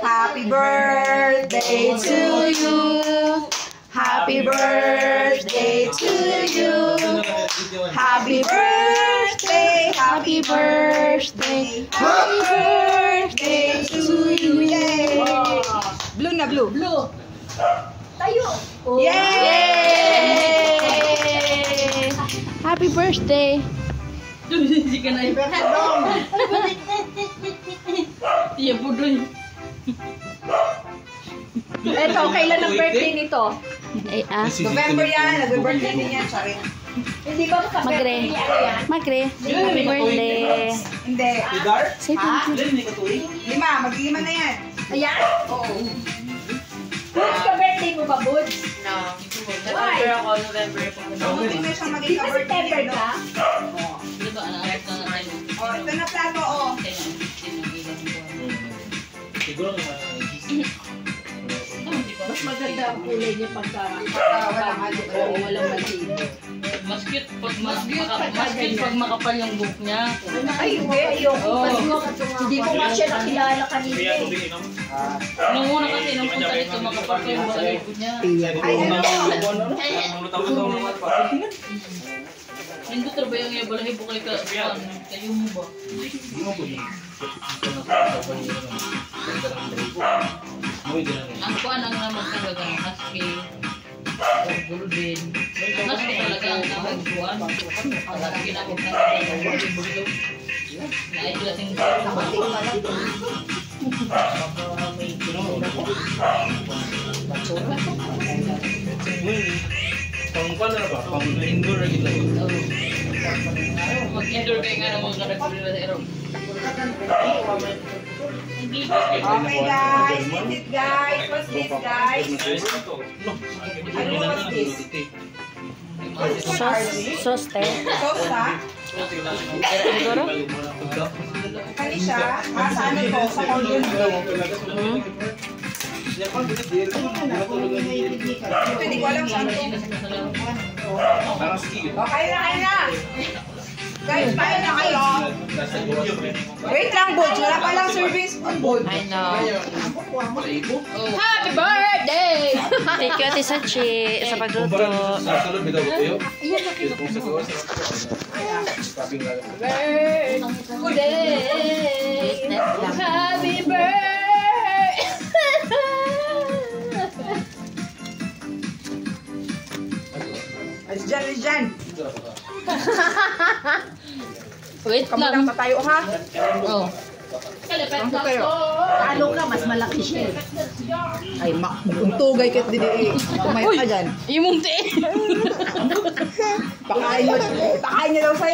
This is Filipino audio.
Happy birthday to you. Happy birthday to you. Happy birthday, happy birthday, happy birthday to you. Yay! Blue na blue. Blue. Tayo. Yay! Happy birthday. Hindi ka na Iya budoy. Eto, kailan ang birthday nito? Ay, November yan. Nag-birthday din yan. Sorry. Hindi ba sa Magre. Magre. Happy birthday. Hindi. Say thank you. 5. Mag-5 na yan. Ayan? Oo. Buds ka birthday mo ba, Buds? No. Why? November ako, November ako. Hindi na siya Di maging ba ka-birthday. September ka? Di ba, anak na natin. Oh, ito na plato, oh. Siguro naman. Mas maganda ang kulay niya pagka Walang ano. walang maligo. Mas cute pag makapal yung buhok niya. Ay, hindi. Ayoko. Hindi ko nga siya nakilala kanina eh. Nung una kasi, nung punta dito, makapal ko yung balahibo niya. Ay, ano? Hindi ba yung balahibo kay kayo mo ba? Ang kuhan ang naman talaga ng husky. Gulo din. Husky talaga ang naman kuhan. Talaga ginamit na ng bulo. Naayos natin Pang-pan na ba? Pang-indoor na kita. mag-indoor kayo nga naman nagpapalila sa aerob. Okay, guys. Eat it, guys. What's this, guys? Ano what's this? Sauce, te. Sauce, ha? Siguro? Kani siya? Sa ano to? Sa cordon bleu. Ito, hindi ko alam saan to. Okay na, kain na. Guys, kain na kayo. Wait lang, Bods. Wala pa lang serving spoon, Bods. I know. Happy birthday! Thank you, Ate Sachi, sa pagluto. Birthday! Happy birthday! Ay, dyan. Wait Kamu lang tatayo, ha? Oh. Kamu tayo. Talo ka, mas malaki siya. Ay, kung tugay kit didi. Kumain ka dyan. Imong te. Pakain niya daw sa'yo.